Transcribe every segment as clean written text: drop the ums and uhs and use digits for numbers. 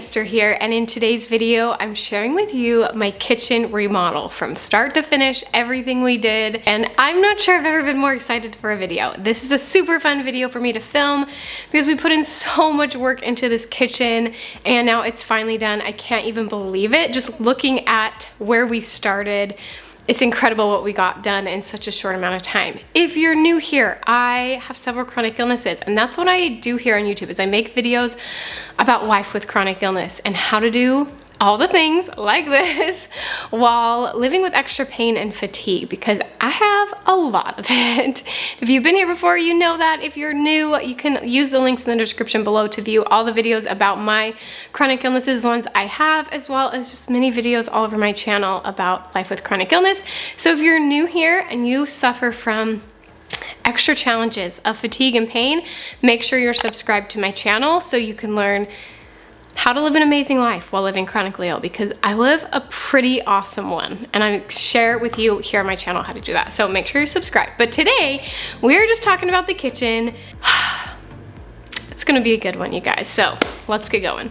Esther here, and in today's video I'm sharing with you my kitchen remodel from start to finish, everything we did, and I'm not sure I've ever been more excited for a video. This is a super fun video for me to film because we put in so much work into this kitchen and now it's finally done. I can't even believe it. Just looking at where we started, it's incredible what we got done in such a short amount of time. If you're new here, I have several chronic illnesses, and that's what I do here on YouTube is I make videos about life with chronic illness and how to do all the things like this while living with extra pain and fatigue, because I have a lot of it. If you've been here before, you know that. If you're new, you can use the links in the description below to view all the videos about my chronic illnesses, the ones I have, as well as just many videos all over my channel about life with chronic illness. So if you're new here and you suffer from extra challenges of fatigue and pain, make sure you're subscribed to my channel so you can learn how to live an amazing life while living chronically ill, because I live a pretty awesome one and I share with you here on my channel how to do that. So make sure you subscribe. But today we're just talking about the kitchen. It's gonna be a good one, you guys. So let's get going.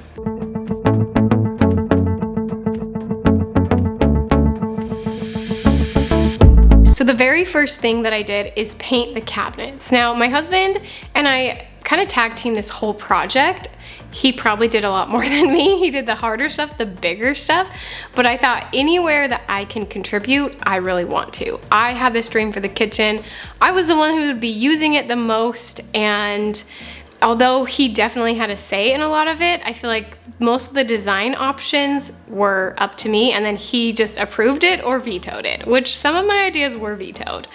So the very first thing that I did is paint the cabinets. Now my husband and I kind of tag team this whole project. He probably did a lot more than me. He did the harder stuff, the bigger stuff, but I thought anywhere that I can contribute, I really want to. I had this dream for the kitchen. I was the one who would be using it the most, and although he definitely had a say in a lot of it, I feel like most of the design options were up to me, and then he just approved it or vetoed it, which some of my ideas were vetoed.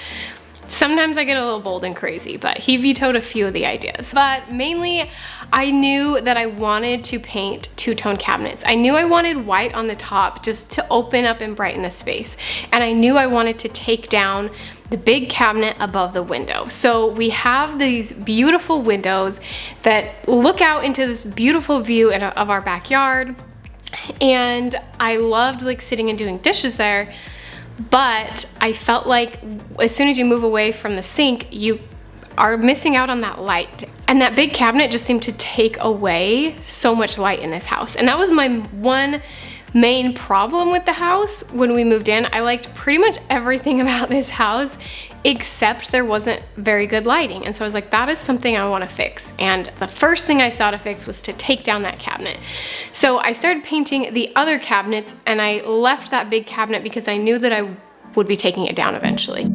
Sometimes I get a little bold and crazy, but he vetoed a few of the ideas. But mainly, I knew that I wanted to paint two-tone cabinets. I knew I wanted white on the top just to open up and brighten the space. And I knew I wanted to take down the big cabinet above the window. So we have these beautiful windows that look out into this beautiful view of our backyard. And I loved like sitting and doing dishes there. But I felt like as soon as you move away from the sink, you are missing out on that light. And that big cabinet just seemed to take away so much light in this house. And that was my one main problem with the house when we moved in. I liked pretty much everything about this house except there wasn't very good lighting. And so I was like, that is something I want to fix. And the first thing I saw to fix was to take down that cabinet. So I started painting the other cabinets and I left that big cabinet because I knew that I would be taking it down eventually.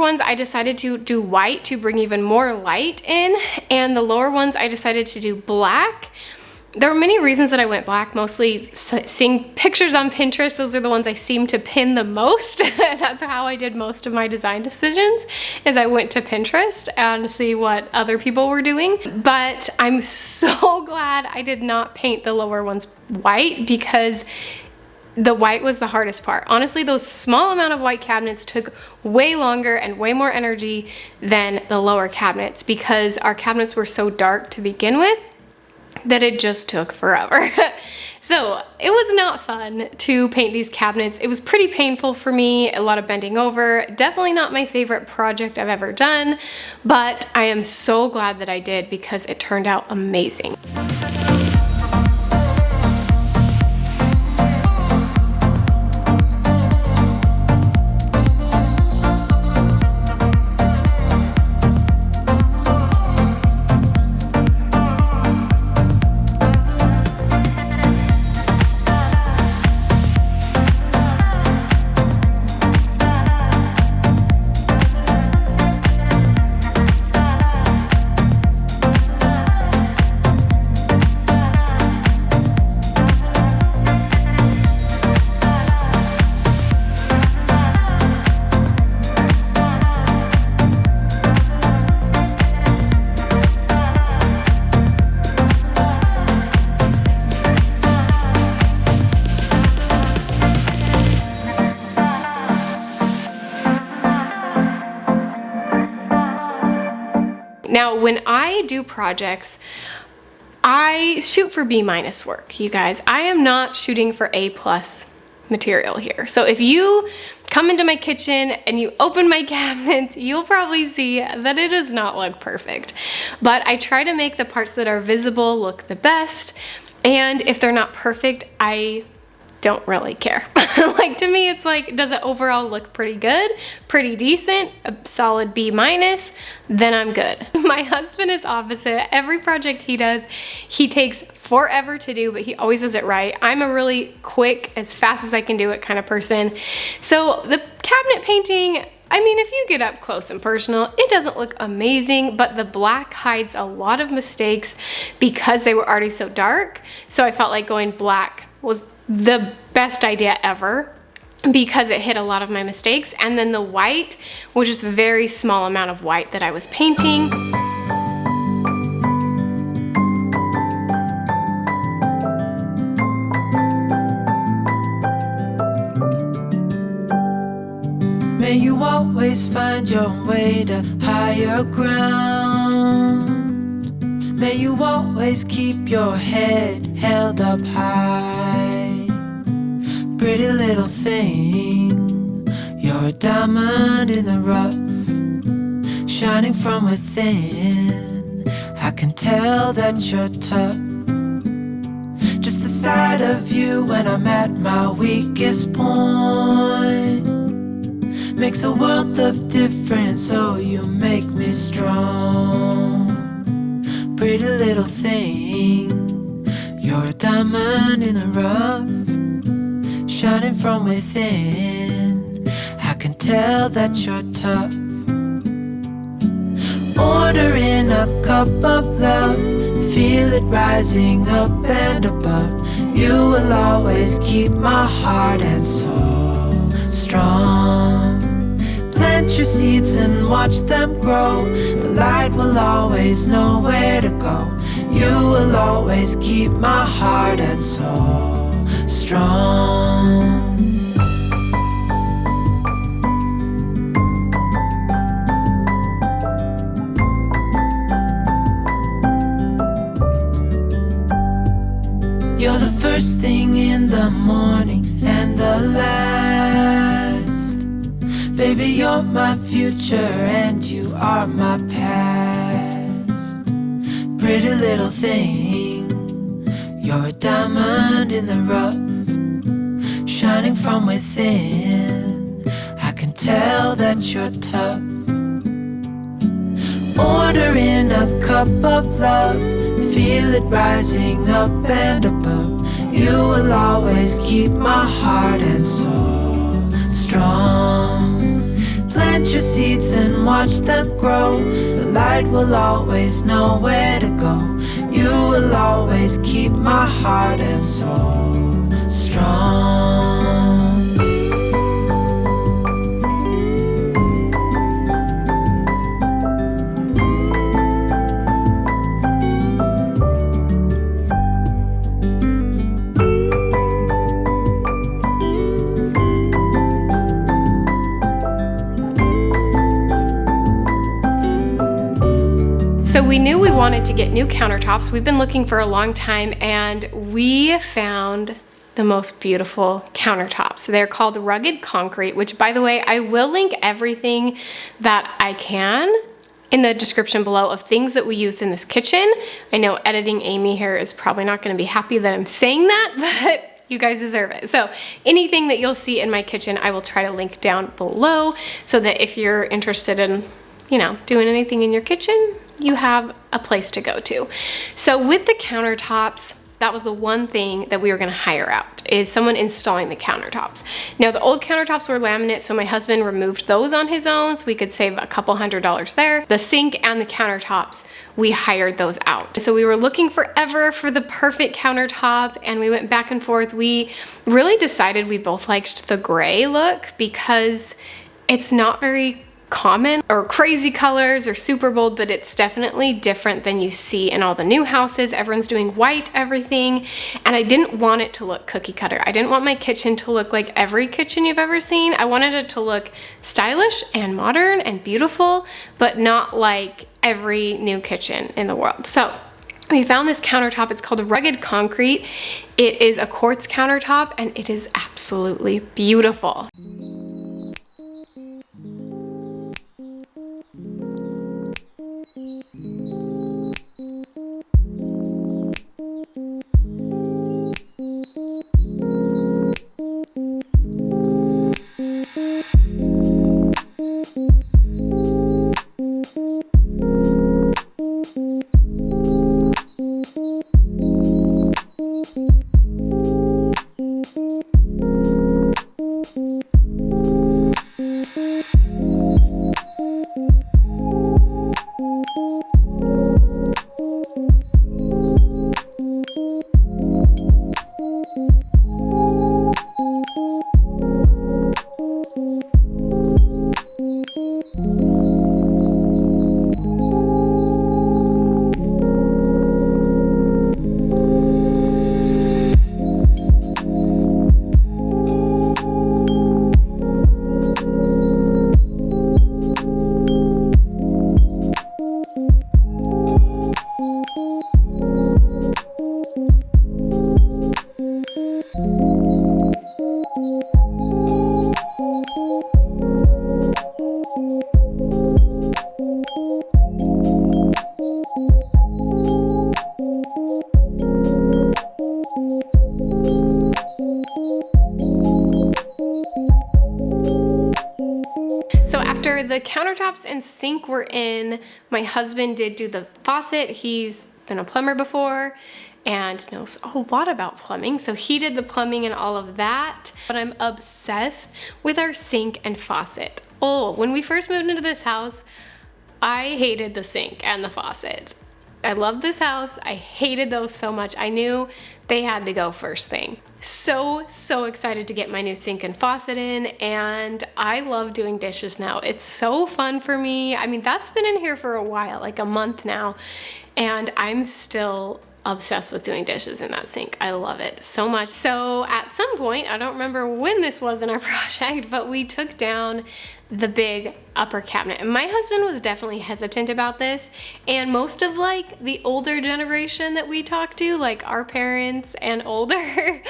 Ones I decided to do white to bring even more light in, and the lower ones I decided to do black. There were many reasons that I went black, mostly seeing pictures on Pinterest. Those are the ones I seem to pin the most. That's how I did most of my design decisions, is I went to Pinterest and see what other people were doing. But I'm so glad I did not paint the lower ones white, because the white was the hardest part. Honestly, those small amount of white cabinets took way longer and way more energy than the lower cabinets, because our cabinets were so dark to begin with. that it just took forever. So it was not fun to paint these cabinets. It was pretty painful for me, a lot of bending over. Definitely not my favorite project I've ever done, but I am so glad that I did because it turned out amazing. Now, when I do projects, I shoot for B- work, you guys. I am not shooting for A+ material here. So if you come into my kitchen and you open my cabinets, you'll probably see that it does not look perfect. But I try to make the parts that are visible look the best. And if they're not perfect, I don't really care. Like, to me, it's like, does it overall look pretty good, pretty decent, a solid B-, then I'm good. My husband is opposite. Every project he does, he takes forever to do, but he always does it right. I'm a really quick, as fast as I can do it kind of person. So the cabinet painting, I mean, if you get up close and personal, it doesn't look amazing, but the black hides a lot of mistakes because they were already so dark. So I felt like going black was the best idea ever because it hid a lot of my mistakes. And then the white was just a very small amount of white that I was painting. May you always find your way to higher ground. May you always keep your head held up high. Pretty little thing, you're a diamond in the rough, shining from within. I can tell that you're tough. Just the sight of you when I'm at my weakest point makes a world of difference, so you make me strong. Pretty little thing, you're a diamond in the rough, shining from within. I can tell that you're tough. Ordering a cup of love, feel it rising up and above. You will always keep my heart and soul strong. Plant your seeds and watch them grow. The light will always know where to go. You will always keep my heart and soul strong. You're the first thing in the morning and the last. Baby, you're my future and you are my past. Pretty little thing, you're a diamond in the rough, shining from within. I can tell that you're tough. Ordering a cup of love, feel it rising up and above. You will always keep my heart and soul strong. Plant your seeds and watch them grow. The light will always know where to go. You will always keep my heart and soul strong. So So we knew we wanted to get new countertops. We've been looking for a long time, and we found the most beautiful countertops. They're called rugged concrete, which, by the way, I will link everything that I can in the description below of things that we used in this kitchen. I know editing Aimee here is probably not going to be happy that I'm saying that, but you guys deserve it. So anything that you'll see in my kitchen, I will try to link down below so that if you're interested in, you know, doing anything in your kitchen, you have a place to go to. So with the countertops, that was the one thing that we were gonna hire out, is someone installing the countertops. Now the old countertops were laminate, so my husband removed those on his own, so we could save a couple $100 there. The sink and the countertops, we hired those out. So we were looking forever for the perfect countertop, and we went back and forth. We really decided we both liked the gray look because it's not very common or crazy colors or super bold, but it's definitely different than you see in all the new houses. Everyone's doing white everything, and I didn't want it to look cookie cutter. I didn't want my kitchen to look like every kitchen you've ever seen. I wanted it to look stylish and modern and beautiful, but not like every new kitchen in the world. So we found this countertop. It's called rugged concrete. It is a quartz countertop, and it is absolutely beautiful. After the countertops and sink were in, my husband did do the faucet. He's been a plumber before and knows a lot about plumbing, so he did the plumbing and all of that. But I'm obsessed with our sink and faucet. Oh, when we first moved into this house, I hated the sink and the faucet. I love this house. I hated those so much. I knew they had to go first thing. So excited to get my new sink and faucet in, and I love doing dishes now. It's so fun for me. I mean, that's been in here for a while, like a month now, and I'm still obsessed with doing dishes in that sink. I love it so much. So at some point, I don't remember when this was in our project, but we took down the big upper cabinet. And my husband was definitely hesitant about this. And most of like the older generation that we talked to, like our parents and older,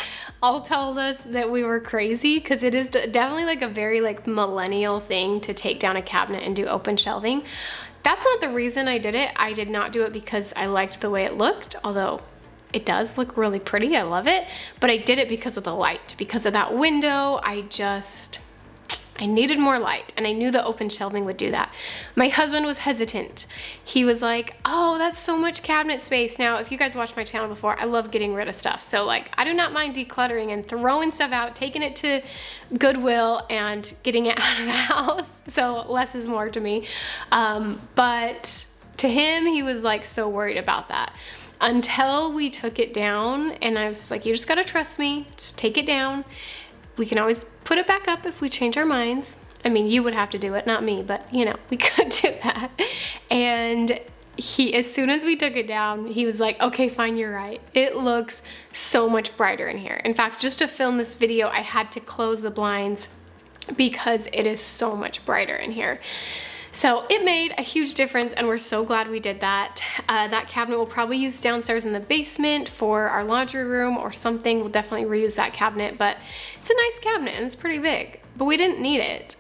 all told us that we were crazy, because it is definitely like a very like millennial thing to take down a cabinet and do open shelving. That's not the reason I did it. I did not do it because I liked the way it looked, although it does look really pretty. I love it. But I did it because of the light, because of that window. I needed more light, and I knew the open shelving would do that. My husband was hesitant. He was like, oh, that's so much cabinet space. Now, if you guys watched my channel before, I love getting rid of stuff. So like, I do not mind decluttering and throwing stuff out, taking it to Goodwill and getting it out of the house. So less is more to me. But to him, he was like so worried about that. Until we took it down, and I was like, you just gotta trust me, just take it down. We can always put it back up if we change our minds. I mean, you would have to do it, not me, but you know, we could do that. And as soon as we took it down, he was like, okay, fine, you're right. It looks so much brighter in here. In fact, just to film this video, I had to close the blinds because it is so much brighter in here. So it made a huge difference, and we're so glad we did that. That cabinet we'll probably use downstairs in the basement for our laundry room or something. We'll definitely reuse that cabinet, but it's a nice cabinet and it's pretty big, but we didn't need it.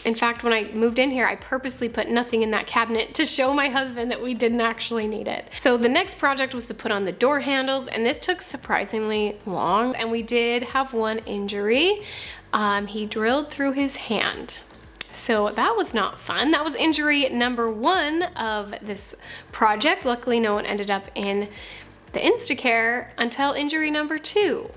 In fact, when I moved in here, I purposely put nothing in that cabinet to show my husband that we didn't actually need it. So the next project was to put on the door handles, and this took surprisingly long, and we did have one injury. He drilled through his hand. So that was not fun. That was injury number 1 of this project. Luckily, no one ended up in the Instacare until injury number 2.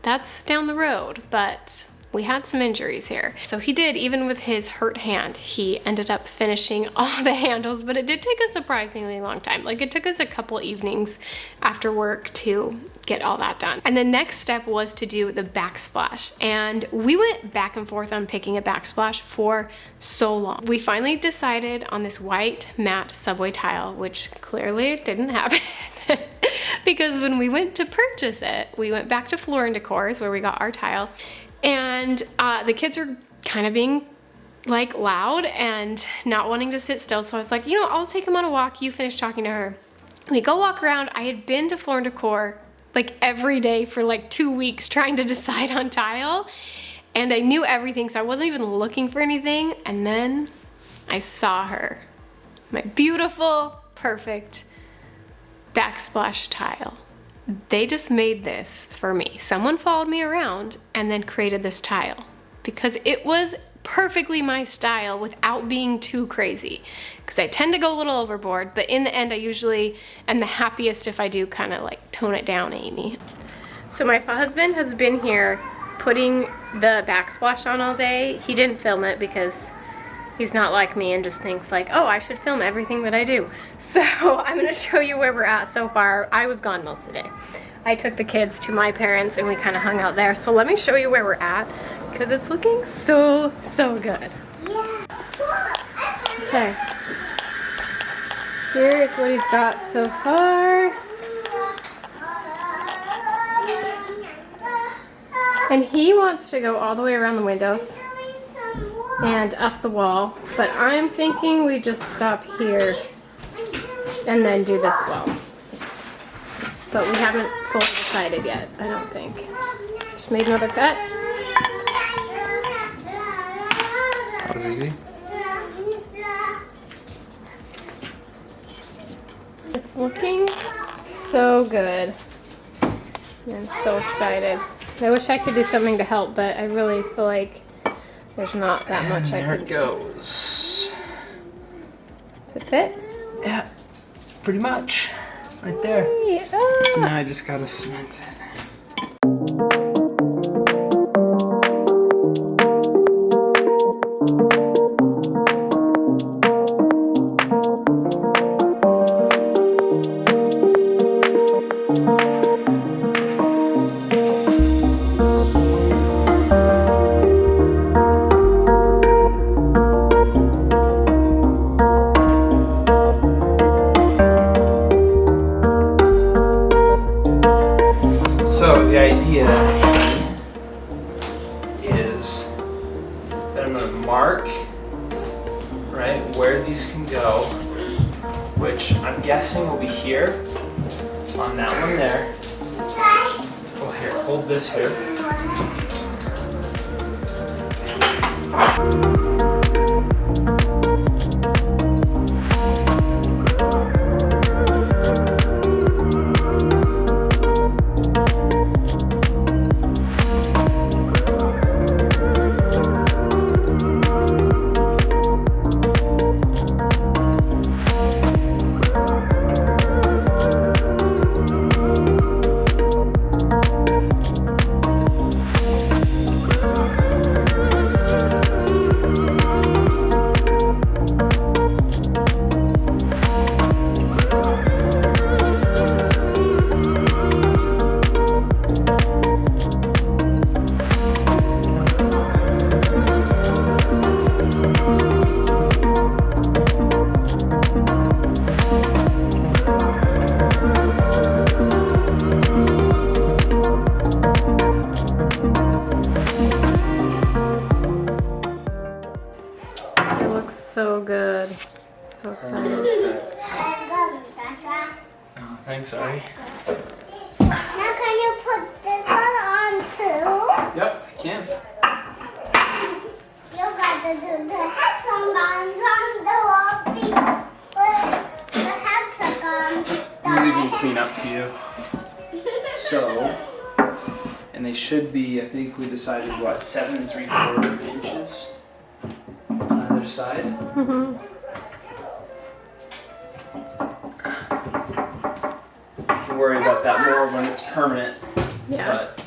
That's down the road, but we had some injuries here. So he did, even with his hurt hand, he ended up finishing all the handles, but it did take a surprisingly long time. Like, it took us a couple evenings after work to get all that done. And the next step was to do the backsplash. And we went back and forth on picking a backsplash for so long. We finally decided on this white matte subway tile, which clearly didn't happen. Because when we went to purchase it, we went back to Floor & Decor's where we got our tile, and the kids were kind of being like loud and not wanting to sit still. So I was like, you know, I'll take them on a walk. You finish talking to her. We go walk around. I had been to Floor & Decor like every day for like 2 weeks trying to decide on tile, and I knew everything, so I wasn't even looking for anything. And then I saw her, my beautiful, perfect backsplash tile. They just made this for me. Someone followed me around and then created this tile because it was perfectly my style without being too crazy, because I tend to go a little overboard, but in the end I usually am the happiest if I do kind of like tone it down, Aimee. So my husband has been here putting the backsplash on all day. He didn't film it because he's not like me and just thinks like, oh, I should film everything that I do. So I'm gonna show you where we're at so far. I was gone most of the day. I took the kids to my parents and we kind of hung out there. So let me show you where we're at, because it's looking so, so good. Okay. Here's what he's got so far. And he wants to go all the way around the windows and up the wall, but I'm thinking we just stop here and then do this wall. But we haven't fully decided yet, I don't think. Just made another cut. That was easy. It's looking so good. I'm so excited. I wish I could do something to help, but I really feel like there's not that much I can do. There it goes. Does it fit? Yeah, pretty much. Right there. Yeah. So now I just gotta cement it. So the idea is that I'm going to mark right where these can go, which I'm guessing will be here on that one there. Oh, here, hold this here. sorry. Now can you put this one on too? Yep, I can. You got to do the hexagons on the wall before the hexagons. I'm leaving clean up to you. So, and they should be, I think we decided what, 7 3/4 inches on either side. Mm-hmm. You can worry about that more when it's permanent. Yeah. But,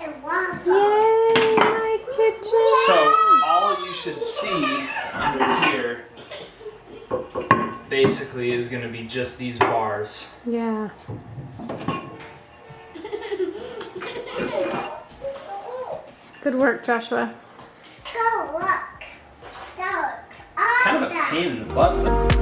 It was. Yay, my kitchen. so all you should see under here basically is going to be just these bars. Yeah. Good work, Joshua. Go look. That looks Kind of a pain in the butt, but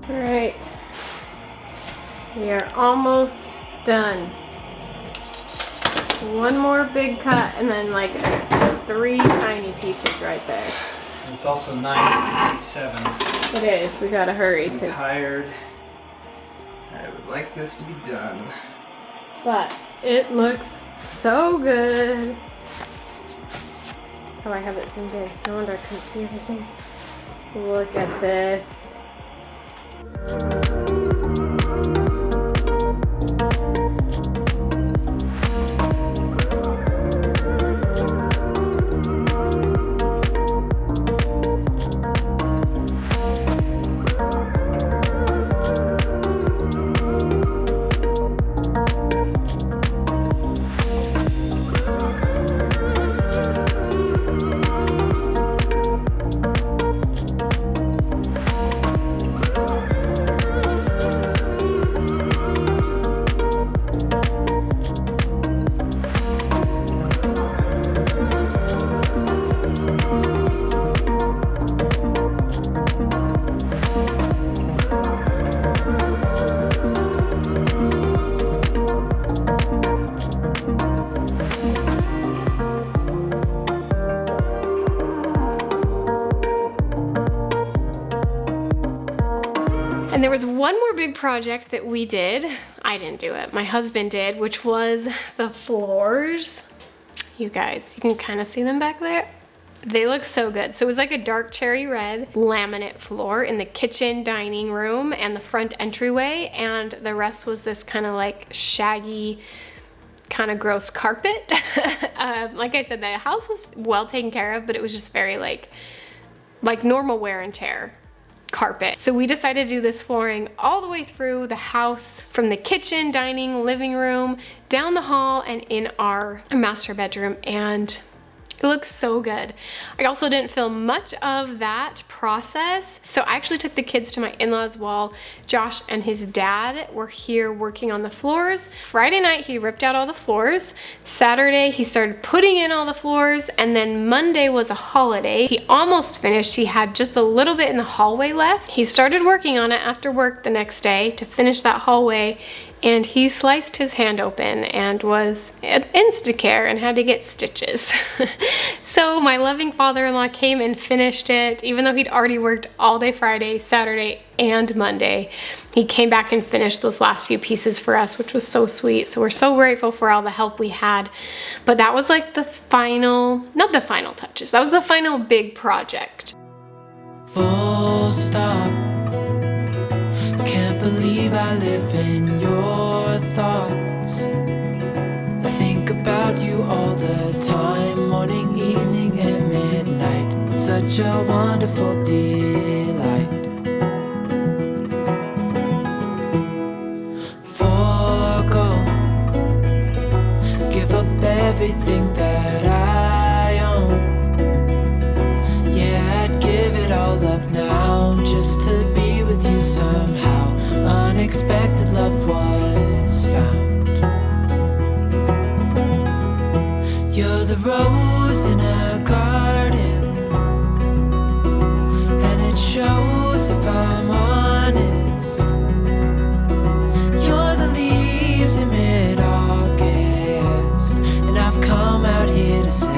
All right. We are almost done. One more big cut and then like 3 tiny pieces right there. it's also 9:57. It is. We gotta hurry. I'm tired. I would like this to be done. But it looks so good. Oh, I have it zoomed in. No wonder I couldn't see everything. Look at this. And there was one more big project that we did. I didn't do it. My husband did, which was the floors. You guys, you can kind of see them back there. They look so good. So it was like a dark cherry red laminate floor in the kitchen, dining room, and the front entryway. And the rest was this kind of like shaggy, kind of gross carpet. Like I said, the house was well taken care of, but it was just very like normal wear and tear carpet. So we decided to do this flooring all the way through the house, from the kitchen, dining, living room, down the hall, and in our master bedroom, and it looks so good. I also didn't film much of that process. So I actually took the kids to my in-laws while Josh and his dad were here working on the floors. Friday night, he ripped out all the floors. Saturday, he started putting in all the floors. And then Monday was a holiday. He almost finished. He had just a little bit in the hallway left. He started working on it after work the next day to finish that hallway. And he sliced his hand open and was at Instacare and had to get stitches. So my loving father-in-law came and finished it, even though he'd already worked all day Friday, Saturday, and Monday. He came back and finished those last few pieces for us, which was so sweet. So we're so grateful for all the help we had. But that was like the final, not the final touches, that was the final big project. Full stop. Can't believe I live in your thoughts. I think about you all the time, morning, evening, and midnight. Such a wonderful delight. Forgo, give up everything that You're the rose in a garden, and it shows if I'm honest. You're the leaves in mid-August, and I've come out here to say.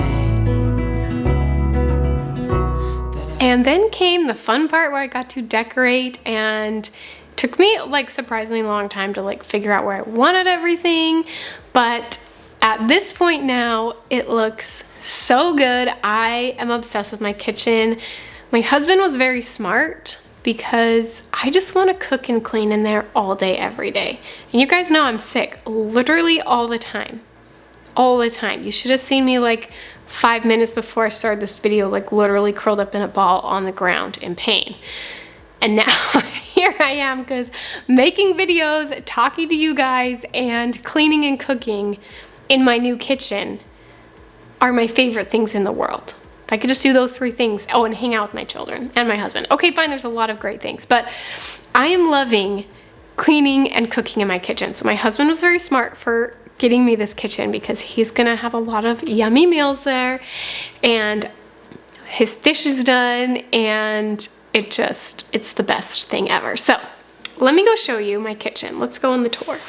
And then came the fun part where I got to decorate, and took me like surprisingly long time to like figure out where I wanted everything. But at this point now, it looks so good. I am obsessed with my kitchen. My husband was very smart because I just want to cook and clean in there all day, every day. And you guys know I'm sick literally all the time. All the time. You should have seen me like 5 minutes before I started this video, like literally curled up in a ball on the ground in pain. And now here I am, because making videos, talking to you guys, and cleaning and cooking in my new kitchen are my favorite things in the world. If I could just do those 3 things. Oh, and hang out with my children and my husband. Okay, fine, there's a lot of great things, but I am loving cleaning and cooking in my kitchen. So my husband was very smart for getting me this kitchen, because he's gonna have a lot of yummy meals there, and his dishes done, and it's the best thing ever. So let me go show you my kitchen. Let's go on the tour.